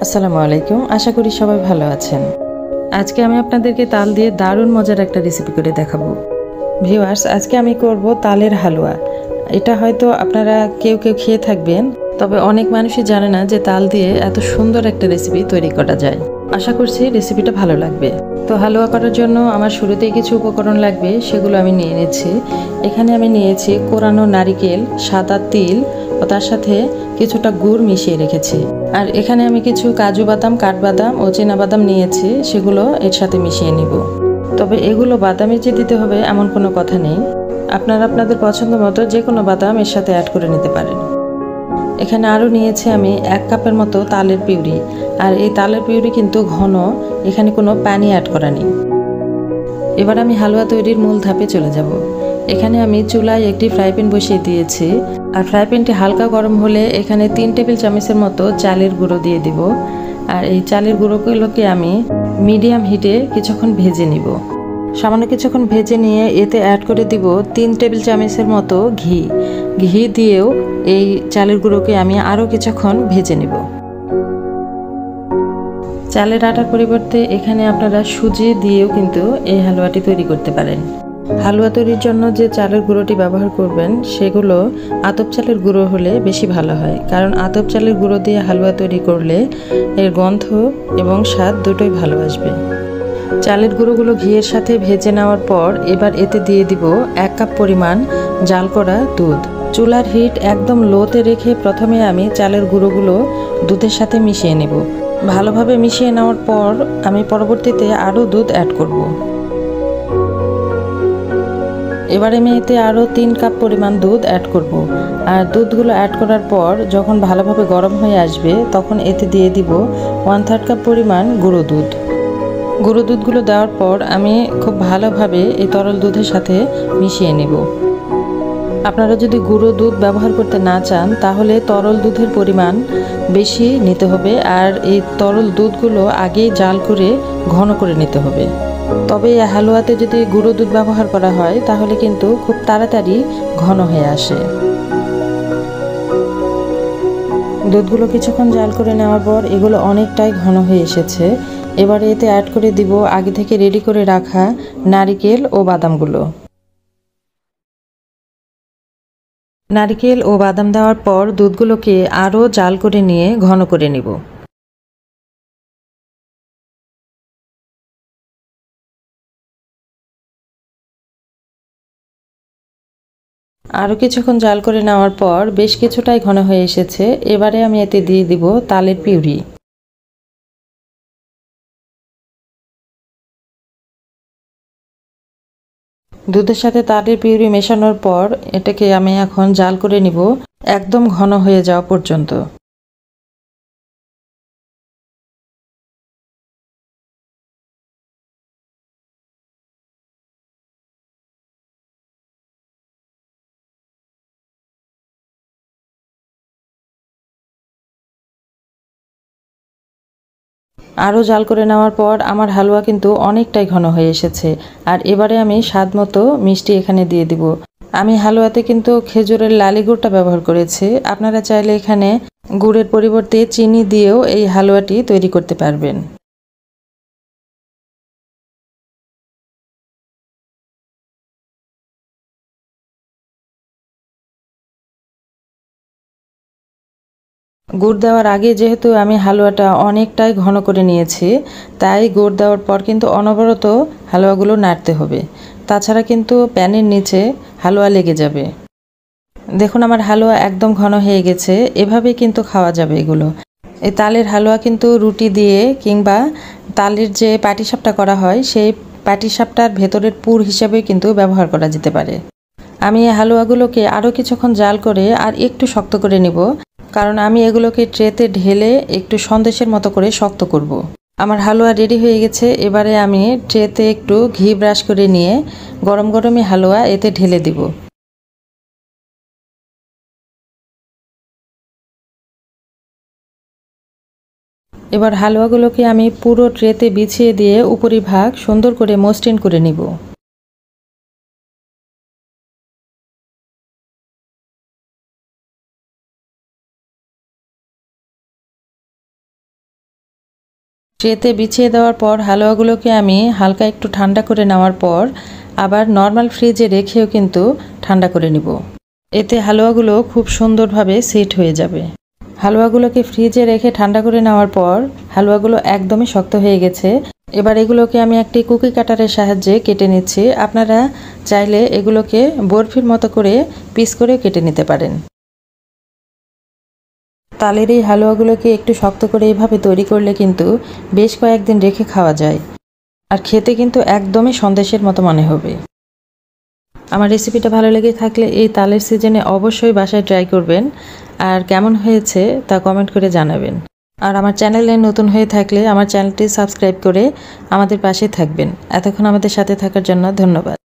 আসসালামু আলাইকুম। আশা করি সবাই ভালো আছেন। আজকে আমি আপনাদেরকে তাল দিয়ে দারুণ মজার একটা রেসিপি করে দেখাবো। ভিউয়ার্স, আজকে আমি করব তালের হালুয়া। এটা হয়তো আপনারা কেউ কেউ খেয়ে থাকবেন, তবে অনেক মানুষই জানে না যে তাল দিয়ে এত সুন্দর একটা রেসিপি তৈরি করা যায়। আশা করছি রেসিপিটা ভালো লাগবে। তো হালুয়া করার জন্য আমার শুরুতেই কিছু উপকরণ লাগবে, সেগুলো আমি নিয়ে নিচ্ছি। এখানে আমি নিয়েছি কোরানো নারিকেল, সাদা তিল ও তার সাথে কিছুটা গুড় মিশিয়ে রেখেছি। আর এখানে আমি কিছু কাজু বাদাম, কাঠবাদাম ও চীনাবাদাম নিয়েছি, সেগুলো এর সাথে মিশিয়ে নিব। তবে এগুলো বাদামে যে দিতে হবে এমন কোনো কথা নেই, আপনারা আপনাদের পছন্দ মতো যে কোনো বাদাম এর সাথে অ্যাড করে নিতে পারেন। এখানে আরও নিয়েছি আমি 1 কাপের মতো তালের পিউরি। আর এই তালের পিউরি কিন্তু ঘন, এখানে কোনো পানি অ্যাড করা নেই। এবার আমি হালুয়া তৈরির মূল ধাপে চলে যাব। এখানে আমি চুলায় একটি ফ্রাই প্যান বসিয়ে দিয়েছি। আর ফ্রাই প্যানটি হালকা গরম হলে এখানে 3 টেবিল চামচের মতো চালের গুঁড়ো দিয়ে দিব। আর এই চালের গুঁড়োগুলোকে আমি মিডিয়াম হিটে কিছুক্ষণ ভেজে নিব। সামান্য কিছুক্ষণ ভেজে নিয়ে এতে অ্যাড করে দিব 3 টেবিল চামচের মতো ঘি। ঘি দিয়েও এই চালের গুঁড়োকে আমি আরও কিছুক্ষণ ভেজে নিব। চালের আটার পরিবর্তে এখানে আপনারা সুজি দিয়েও কিন্তু এই হালুয়াটি তৈরি করতে পারেন। হালুয়া তৈরির জন্য যে চালের গুঁড়োটি ব্যবহার করবেন সেগুলো আতপ চালের গুঁড়ো হলে বেশি ভালো হয়, কারণ আতপ চালের গুঁড়ো দিয়ে হালুয়া তৈরি করলে এর গন্ধ এবং স্বাদ দুটোই ভালো আসবে। চালের গুঁড়োগুলো ঘিয়ের সাথে ভেজে নেওয়ার পর এবার এতে দিয়ে দিব 1 কাপ পরিমাণ জাল করা দুধ। চুলার হিট একদম লোতে রেখে প্রথমে আমি চালের গুঁড়োগুলো দুধের সাথে মিশিয়ে নেব। ভালোভাবে মিশিয়ে নেওয়ার পর আমি পরবর্তীতে আরও দুধ অ্যাড করব। এবার আমি এতে আরও 3 কাপ পরিমাণ দুধ অ্যাড করব। আর দুধগুলো অ্যাড করার পর যখন ভালোভাবে গরম হয়ে আসবে তখন এতে দিয়ে দিব 1/3 কাপ পরিমাণ গুঁড়ো দুধ। গুঁড়ো দুধগুলো দেওয়ার পর আমি খুব ভালোভাবে এই তরল দুধের সাথে মিশিয়ে নেব। আপনারা যদি গুঁড়ো দুধ ব্যবহার করতে না চান তাহলে তরল দুধের পরিমাণ বেশি নিতে হবে, আর এই তরল দুধগুলো আগেই জাল করে ঘন করে নিতে হবে। তবে এই হালুয়াতে যদি গুঁড়ো দুধ ব্যবহার করা হয় তাহলে কিন্তু খুব তাড়াতাড়ি ঘন হয়ে আসে। দুধগুলো কিছুক্ষণ জাল করে নেওয়ার পর এগুলো অনেকটাই ঘন হয়ে এসেছে। এবারে এতে অ্যাড করে দিব আগে থেকে রেডি করে রাখা নারিকেল ও বাদামগুলো। নারিকেল ও বাদাম দেওয়ার পর দুধগুলোকে আরও জাল করে নিয়ে ঘন করে নিব। আরও কিছুক্ষণ জাল করে নেওয়ার পর বেশ কিছুটাই ঘন হয়ে এসেছে। এবারে আমি এতে দিয়ে দিব তালের পিউরি। দুধের সাথে তালের পিউরি মেশানোর পর এটাকে আমি এখন জাল করে নিব একদম ঘন হয়ে যাওয়া পর্যন্ত। আরও জাল করে নেওয়ার পর আমার হালুয়া কিন্তু অনেকটাই ঘন হয়ে এসেছে। আর এবারে আমি স্বাদ মতো মিষ্টি এখানে দিয়ে দিব। আমি হালুয়াতে কিন্তু খেজুরের লালি গুড়টা ব্যবহার করেছি। আপনারা চাইলে এখানে গুড়ের পরিবর্তে চিনি দিয়েও এই হালুয়াটি তৈরি করতে পারবেন। গুড় দেওয়ার আগে যেহেতু আমি হালুয়াটা অনেকটাই ঘন করে নিয়েছি, তাই গুড় দেওয়ার পর কিন্তু অনবরত হালুয়াগুলো নাড়তে হবে, তাছাড়া কিন্তু প্যানের নিচে হালুয়া লেগে যাবে। দেখুন আমার হালুয়া একদম ঘন হয়ে গেছে, এভাবেই কিন্তু খাওয়া যাবে এগুলো। এই তালের হালুয়া কিন্তু রুটি দিয়ে কিংবা তালের যে পাটিসাপটা করা হয় সেই পাটিসাপটার ভেতরের পুর হিসাবে কিন্তু ব্যবহার করা যেতে পারে। আমি এই হালুয়াগুলোকে আরও কিছুক্ষণ জাল করে আর একটু শক্ত করে নিব, কারণ আমি এগুলোকে ট্রেতে ঢেলে একটু সন্দেশের মতো করে শক্ত করব। আমার হালুয়া রেডি হয়ে গেছে। এবারে আমি ট্রেতে একটু ঘি ব্রাশ করে নিয়ে গরম গরমই হালুয়া এতে ঢেলে দিব। এবার হালুয়াগুলোকে আমি পুরো ট্রেতে বিছিয়ে দিয়ে উপরিভাগ সুন্দর করে মসৃণ করে নিব। ট্রেতে বিছিয়ে দেওয়ার পর হালুয়াগুলোকে আমি হালকা একটু ঠান্ডা করে নেওয়ার পর আবার নর্মাল ফ্রিজে রেখেও কিন্তু ঠান্ডা করে নিব। এতে হালুয়াগুলো খুব সুন্দরভাবে সেট হয়ে যাবে। হালুয়াগুলোকে ফ্রিজে রেখে ঠান্ডা করে নেওয়ার পর হালুয়াগুলো একদমই শক্ত হয়ে গেছে। এবার এগুলোকে আমি একটি কুকি কাটারের সাহায্যে কেটে নিচ্ছি। আপনারা চাইলে এগুলোকে বরফির মতো করে পিস করে কেটে নিতে পারেন। তালের এই হালুয়াগুলোকে একটু শক্ত করে এইভাবে তৈরি করলে কিন্তু বেশ কয়েকদিন রেখে খাওয়া যায়, আর খেতে কিন্তু একদমই সন্দেশের মতো মনে হবে। আমার রেসিপিটা ভালো লেগে থাকলে এই তালের সিজনে অবশ্যই বাসায় ট্রাই করবেন, আর কেমন হয়েছে তা কমেন্ট করে জানাবেন। আর আমার চ্যানেলে নতুন হয়ে থাকলে আমার চ্যানেলটি সাবস্ক্রাইব করে আমাদের পাশে থাকবেন। এতক্ষণ আমাদের সাথে থাকার জন্য ধন্যবাদ।